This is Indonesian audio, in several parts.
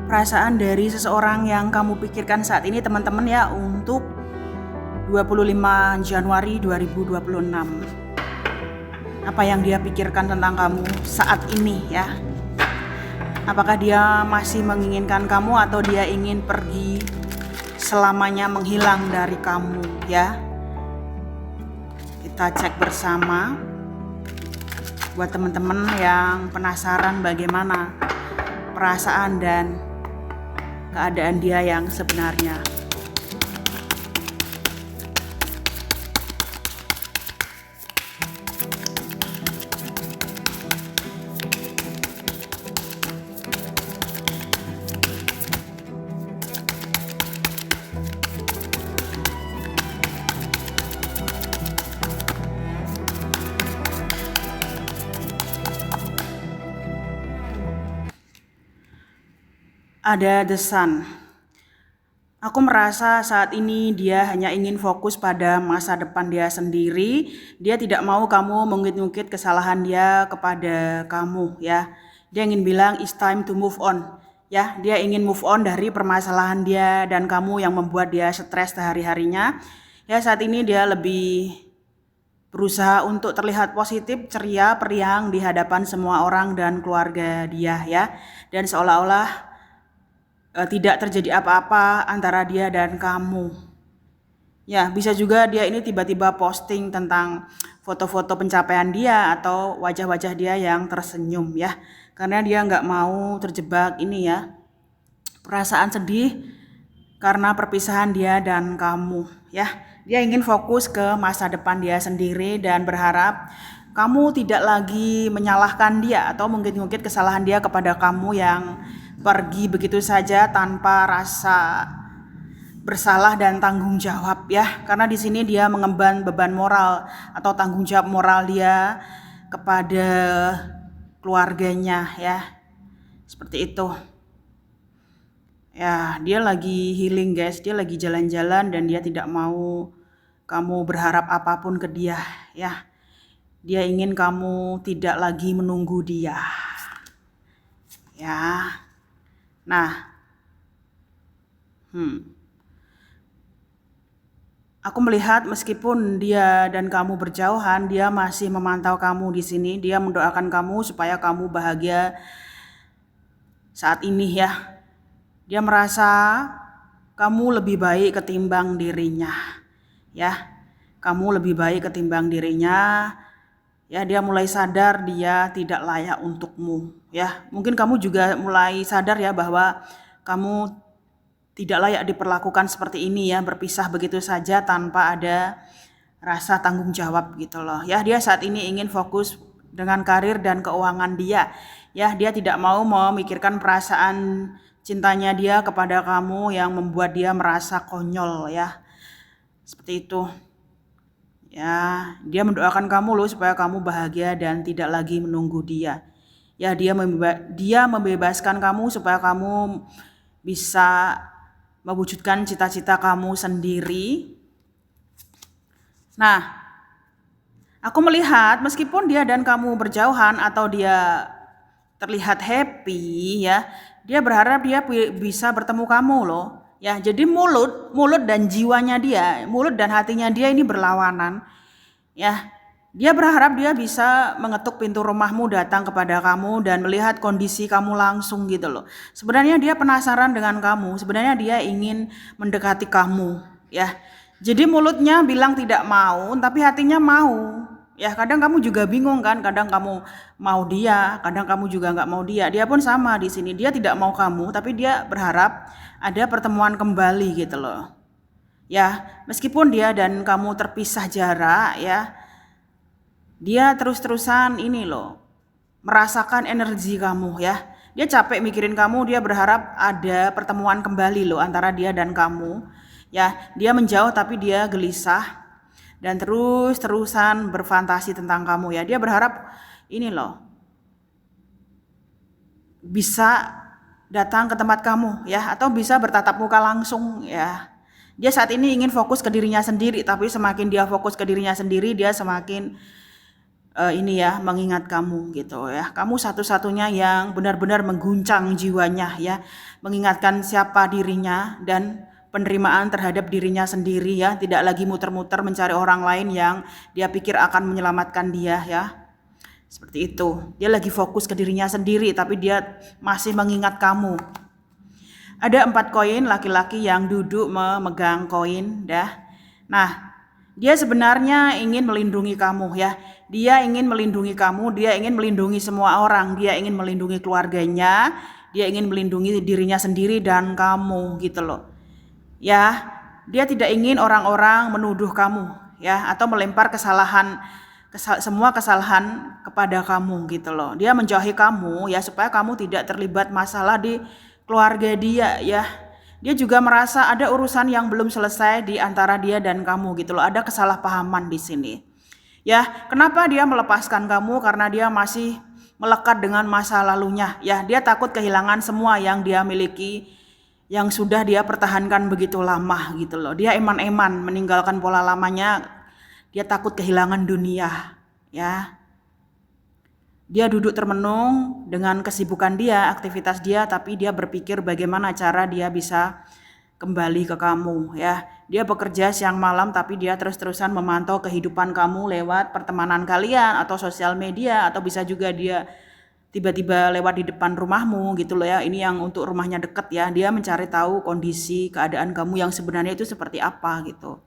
perasaan dari seseorang yang kamu pikirkan saat ini teman-teman ya, untuk 25 Januari 2026. Apa yang dia pikirkan tentang kamu saat ini ya? Apakah dia masih menginginkan kamu atau dia ingin pergi selamanya, menghilang dari kamu ya? Kita cek bersama buat teman-teman yang penasaran bagaimana perasaan dan keadaan dia yang sebenarnya. Ada The Sun. Aku merasa saat ini dia hanya ingin fokus pada masa depan dia sendiri. Dia tidak mau kamu mengungkit-ungkit kesalahan dia kepada kamu ya. Dia ingin bilang it's time to move on ya. Dia ingin move on dari permasalahan dia dan kamu yang membuat dia stres sehari-harinya. Ya, saat ini dia lebih berusaha untuk terlihat positif, ceria, periang di hadapan semua orang dan keluarga dia ya. Dan seolah-olah tidak terjadi apa-apa antara dia dan kamu. Ya, bisa juga dia ini tiba-tiba posting tentang foto-foto pencapaian dia atau wajah-wajah dia yang tersenyum ya. Karena dia nggak mau terjebak ini ya, perasaan sedih karena perpisahan dia dan kamu ya. Dia ingin fokus ke masa depan dia sendiri dan berharap kamu tidak lagi menyalahkan dia atau mungkin-mungkin kesalahan dia kepada kamu yang pergi begitu saja tanpa rasa bersalah dan tanggung jawab ya. Karena di sini dia mengemban beban moral atau tanggung jawab moral dia kepada keluarganya ya. Seperti itu. Ya, dia lagi healing guys, dia lagi jalan-jalan dan dia tidak mau kamu berharap apapun ke dia ya. Dia ingin kamu tidak lagi menunggu dia. Ya. Nah, aku melihat meskipun dia dan kamu berjauhan, dia masih memantau kamu di sini. Dia mendoakan kamu supaya kamu bahagia saat ini ya. Dia merasa kamu lebih baik ketimbang dirinya. Ya, kamu lebih baik ketimbang dirinya. Ya, dia mulai sadar dia tidak layak untukmu. Ya, mungkin kamu juga mulai sadar ya bahwa kamu tidak layak diperlakukan seperti ini ya, berpisah begitu saja tanpa ada rasa tanggung jawab gitu loh. Ya, dia saat ini ingin fokus dengan karir dan keuangan dia. Ya, dia tidak mau memikirkan perasaan cintanya dia kepada kamu yang membuat dia merasa konyol ya. Seperti itu. Ya, dia mendoakan kamu loh supaya kamu bahagia dan tidak lagi menunggu dia. Ya, dia membebaskan kamu supaya kamu bisa mewujudkan cita-cita kamu sendiri. Nah, aku melihat meskipun dia dan kamu berjauhan atau dia terlihat happy ya, dia berharap dia bisa bertemu kamu loh. Ya, jadi mulut dan jiwanya dia, mulut dan hatinya dia ini berlawanan. Ya, dia berharap dia bisa mengetuk pintu rumahmu, datang kepada kamu dan melihat kondisi kamu langsung gitu loh. Sebenarnya dia penasaran dengan kamu, sebenarnya dia ingin mendekati kamu ya. Jadi mulutnya bilang tidak mau, tapi hatinya mau. Ya, kadang kamu juga bingung kan, kadang kamu mau dia, kadang kamu juga nggak mau dia. Dia pun sama di sini, dia tidak mau kamu, tapi dia berharap ada pertemuan kembali gitu loh. Ya, meskipun dia dan kamu terpisah jarak ya, dia terus-terusan ini loh, merasakan energi kamu ya. Dia capek mikirin kamu, dia berharap ada pertemuan kembali loh antara dia dan kamu. Ya, dia menjauh tapi dia gelisah dan terus-terusan berfantasi tentang kamu ya. Dia berharap ini loh, bisa datang ke tempat kamu ya, atau bisa bertatap muka langsung ya. Dia saat ini ingin fokus ke dirinya sendiri, tapi semakin dia fokus ke dirinya sendiri, dia semakin ini ya, mengingat kamu gitu ya. Kamu satu-satunya yang benar-benar mengguncang jiwanya ya, mengingatkan siapa dirinya dan penerimaan terhadap dirinya sendiri ya, tidak lagi muter-muter mencari orang lain yang dia pikir akan menyelamatkan dia ya. Seperti itu. Dia lagi fokus ke dirinya sendiri tapi dia masih mengingat kamu. Ada 4 koin laki-laki yang duduk memegang koin dah. Nah, dia sebenarnya ingin melindungi kamu ya. Dia ingin melindungi kamu, dia ingin melindungi semua orang, dia ingin melindungi keluarganya, dia ingin melindungi dirinya sendiri dan kamu gitu loh. Ya, dia tidak ingin orang-orang menuduh kamu ya atau melempar semua kesalahan kepada kamu gitu loh. Dia menjauhi kamu ya supaya kamu tidak terlibat masalah di keluarga dia ya. Dia juga merasa ada urusan yang belum selesai di antara dia dan kamu gitu loh. Ada kesalahpahaman di sini. Ya, kenapa dia melepaskan kamu? Karena dia masih melekat dengan masa lalunya. Ya, dia takut kehilangan semua yang dia miliki, yang sudah dia pertahankan begitu lama gitu loh. Dia eman-eman meninggalkan pola lamanya. Dia takut kehilangan dunia, ya. Dia duduk termenung dengan kesibukan dia, aktivitas dia, tapi dia berpikir bagaimana cara dia bisa kembali ke kamu ya. Dia bekerja siang malam tapi dia terus-terusan memantau kehidupan kamu lewat pertemanan kalian atau sosial media, atau bisa juga dia tiba-tiba lewat di depan rumahmu gitu loh ya. Ini yang untuk rumahnya deket ya. Dia mencari tahu kondisi keadaan kamu yang sebenarnya itu seperti apa gitu.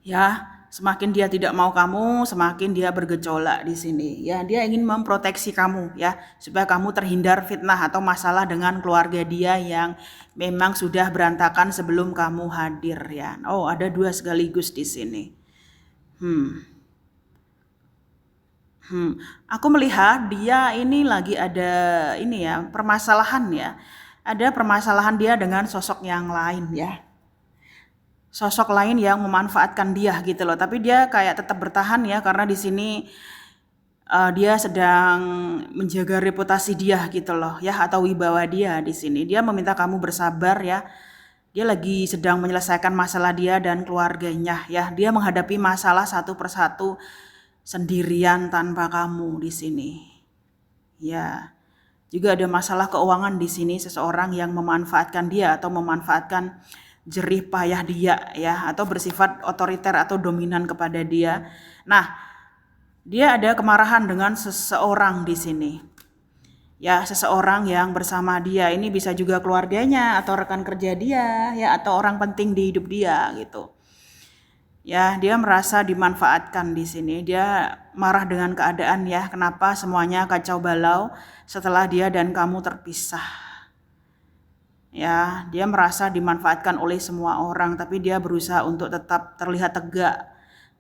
Ya, semakin dia tidak mau kamu, semakin dia bergejolak di sini. Ya, dia ingin memproteksi kamu ya, supaya kamu terhindar fitnah atau masalah dengan keluarga dia yang memang sudah berantakan sebelum kamu hadir ya. Oh, ada 2 sekaligus di sini. Aku melihat dia ini lagi ada ini ya, permasalahan ya. Ada permasalahan dia dengan sosok yang lain ya. Sosok lain yang memanfaatkan dia gitu loh. Tapi dia kayak tetap bertahan ya, karena di sini dia sedang menjaga reputasi dia gitu loh ya, atau wibawa dia di sini. Dia meminta kamu bersabar ya. Dia lagi sedang menyelesaikan masalah dia dan keluarganya ya. Dia menghadapi masalah satu persatu sendirian tanpa kamu di sini. Ya. Juga ada masalah keuangan di sini, seseorang yang memanfaatkan dia atau memanfaatkan jerih payah dia ya, atau bersifat otoriter atau dominan kepada dia. Nah, dia ada kemarahan dengan seseorang di sini. Ya, seseorang yang bersama dia, ini bisa juga keluarganya atau rekan kerja dia ya, atau orang penting di hidup dia gitu. Ya, dia merasa dimanfaatkan di sini. Dia marah dengan keadaan ya, kenapa semuanya kacau balau setelah dia dan kamu terpisah. Ya, dia merasa dimanfaatkan oleh semua orang, tapi dia berusaha untuk tetap terlihat tegak,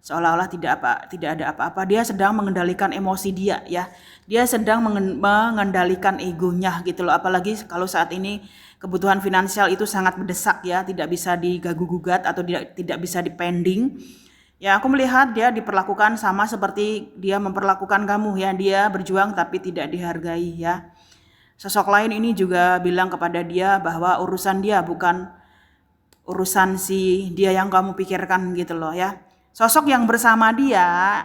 seolah-olah tidak ada apa-apa. Dia sedang mengendalikan emosi dia ya. Dia sedang mengendalikan egonya gitu loh. Apalagi kalau saat ini kebutuhan finansial itu sangat mendesak ya, tidak bisa diganggu-gugat atau tidak bisa dipending. Ya, aku melihat dia diperlakukan sama seperti dia memperlakukan kamu ya. Dia berjuang tapi tidak dihargai ya. Sosok lain ini juga bilang kepada dia bahwa urusan dia bukan urusan si dia yang kamu pikirkan gitu loh ya. Sosok yang bersama dia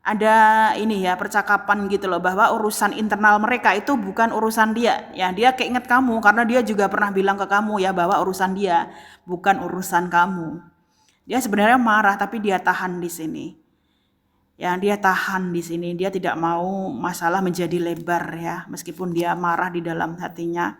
ada ini ya, percakapan gitu loh, bahwa urusan internal mereka itu bukan urusan dia ya. Dia keinget kamu karena dia juga pernah bilang ke kamu ya bahwa urusan dia bukan urusan kamu. Dia sebenarnya marah tapi dia tahan di sini. Ya, dia tahan di sini. Dia tidak mau masalah menjadi lebar ya, meskipun dia marah di dalam hatinya.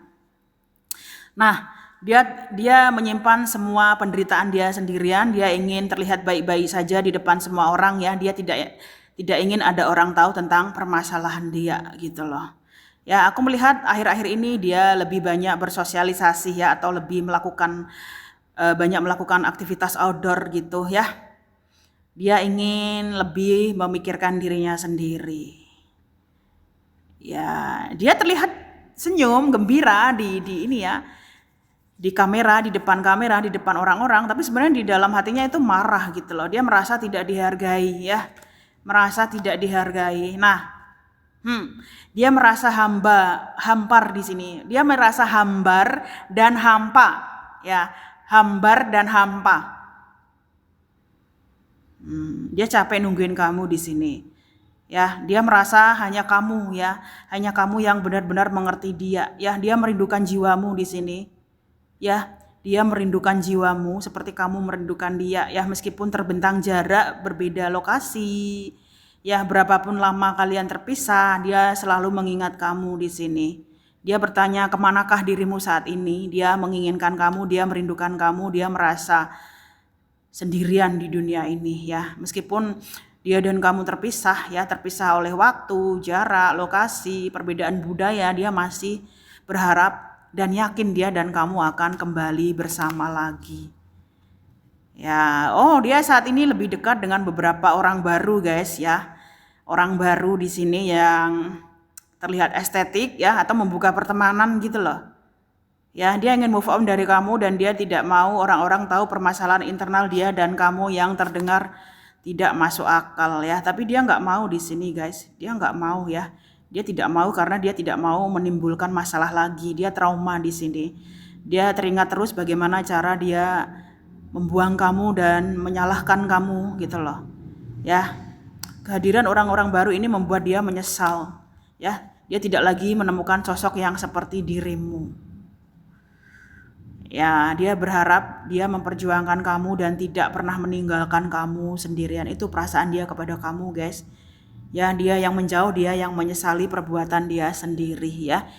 Nah, dia menyimpan semua penderitaan dia sendirian. Dia ingin terlihat baik-baik saja di depan semua orang ya. Dia tidak ingin ada orang tahu tentang permasalahan dia gitu loh. Ya, aku melihat akhir-akhir ini dia lebih banyak bersosialisasi ya, atau lebih banyak melakukan aktivitas outdoor gitu ya. Dia ingin lebih memikirkan dirinya sendiri. Ya, dia terlihat senyum, gembira di ini ya, di kamera, di depan orang-orang, tapi sebenarnya di dalam hatinya itu marah gitu loh. Dia merasa tidak dihargai ya, merasa tidak dihargai. Nah, dia merasa hampar di sini. Dia merasa hambar dan hampa ya, hambar dan hampa. Dia capek nungguin kamu di sini. Ya, dia merasa hanya kamu ya, hanya kamu yang benar-benar mengerti dia. Ya, dia merindukan jiwamu di sini. Ya, dia merindukan jiwamu seperti kamu merindukan dia. Ya, meskipun terbentang jarak, berbeda lokasi. Ya, berapapun lama kalian terpisah, dia selalu mengingat kamu di sini. Dia bertanya, kemanakah dirimu saat ini? Dia menginginkan kamu, dia merindukan kamu, dia merasa sendirian di dunia ini ya. Meskipun dia dan kamu terpisah ya, terpisah oleh waktu, jarak, lokasi, perbedaan budaya, dia masih berharap dan yakin dia dan kamu akan kembali bersama lagi. Ya, oh dia saat ini lebih dekat dengan beberapa orang baru guys ya. Orang baru di sini yang terlihat estetik ya atau membuka pertemanan gitu loh. Ya, dia ingin move on dari kamu dan dia tidak mau orang-orang tahu permasalahan internal dia dan kamu yang terdengar tidak masuk akal ya. Tapi dia nggak mau di sini guys. Dia nggak mau ya. Dia tidak mau karena dia tidak mau menimbulkan masalah lagi. Dia trauma di sini. Dia teringat terus bagaimana cara dia membuang kamu dan menyalahkan kamu gitu loh. Ya, kehadiran orang-orang baru ini membuat dia menyesal. Ya, dia tidak lagi menemukan sosok yang seperti dirimu. Ya, dia berharap dia memperjuangkan kamu dan tidak pernah meninggalkan kamu sendirian. Itu perasaan dia kepada kamu, guys. Ya, dia yang menjauh, dia yang menyesali perbuatan dia sendiri ya.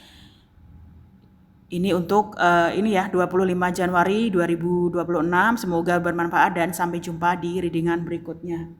Ini untuk ini ya 25 Januari 2026. Semoga bermanfaat dan sampai jumpa di readingan berikutnya.